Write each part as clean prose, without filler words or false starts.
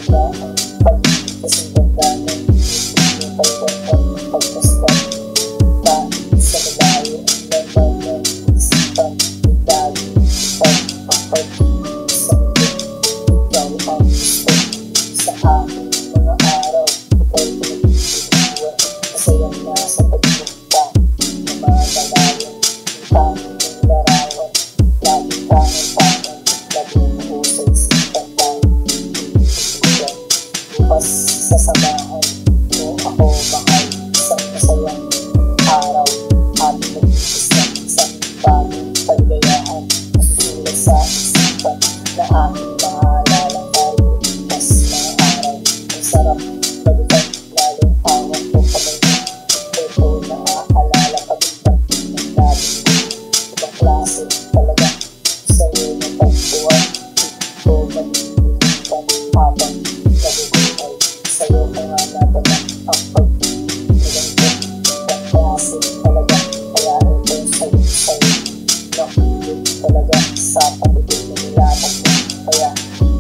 na ang pag-ibig kasing ganda ng yung pagkakang pagkastan. Kahit sa malayo ang laman ng isipan, yung lagi ang pag-ibig sa mundo. Ikaw ang gusto sa aking mga araw. Ikaw pinag-ibig masayang nasa pagpunta na malalayan. Yung tanging yung larawan, laging tangan-tangan, laging mahusay sipan tayo. Bukas sasamahan mo ako mahal, isang masayang araw. Ating nag-iis na isang bagong kaligayahan, nasusulat sa isipan na aking maalala tayo. Bukas mga araw, ang sarap balikan, lalong awang ko kamay mo. Ito naaalala pagkakang ng dati. Ibang klase talaga sa'yo na pagbuwan. Ito mag-iinitan habang nabubuhay. Sa'yo ka nga natanang ang pag-ibig na ganito. Ibang klase talaga, kaya ito sa'yo nakilig talaga sa pag-ibig na nilatag mo. Kaya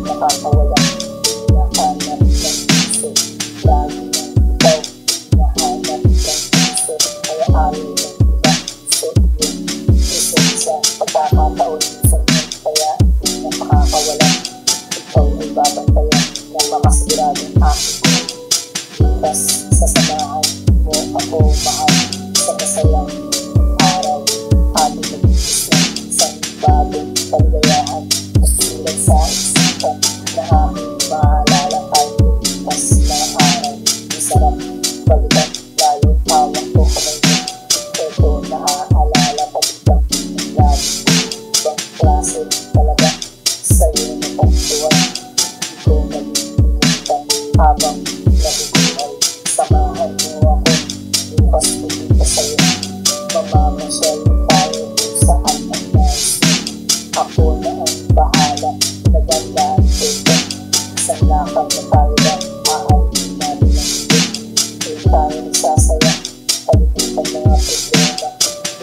nakakawala, hinahanap ng puso. Lagi ng ikaw, hinahanap ng puso. Kaya ayaw ng iba sa iyong puso. Sa pagkakataon sa iyo, kaya hindi na makakawala. Ikaw ay babantayan ng makasiguradong aking bukas sasamahan mo ako mahal sa masayang araw. Ating nag-iis na isang bagong kaligayahan, nasusulat sa isipan na aking maalala tayo. Bukas na araw, ang sarap balikan, lalo hawak ko kamay mo. Ito naaalala pagkakang ng dati. Ibang klase talaga sa'yo na pagtuwan. Ito nag-iinitan habang nabubuhay. Samahan mo ako, bukas pupunta sa'yo. Mamamasyal tayo kung saan ang nais mo. Ako na ang bahala, nagandaan ko ito. Isang lakad na tayo lang, ahalin natin ang ito. Doon tayo nagsasaya, palimutan mga problema.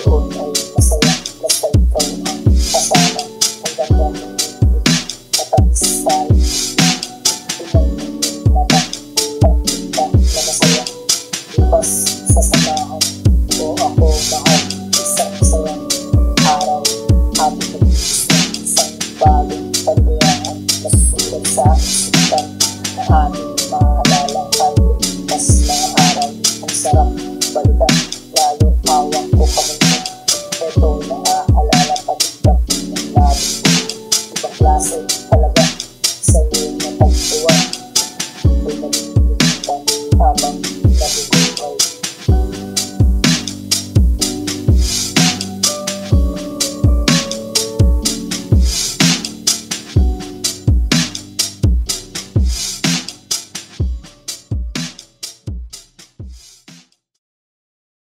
Doon ay masaya, basta ikaw ang kasama. Ang ganda ng mundo, matamis tayo. Tunay ng mata, pagkita na masaya. Bukas sasamahan mo ako mahal, isang masayang araw. Ating nag-iis na isang bagong kaligayahan, nasusulat sa isipan na ating maalala tayo. Bukas mga araw, ang sarap balikan, lalo hawak ko kamay mo. Ito na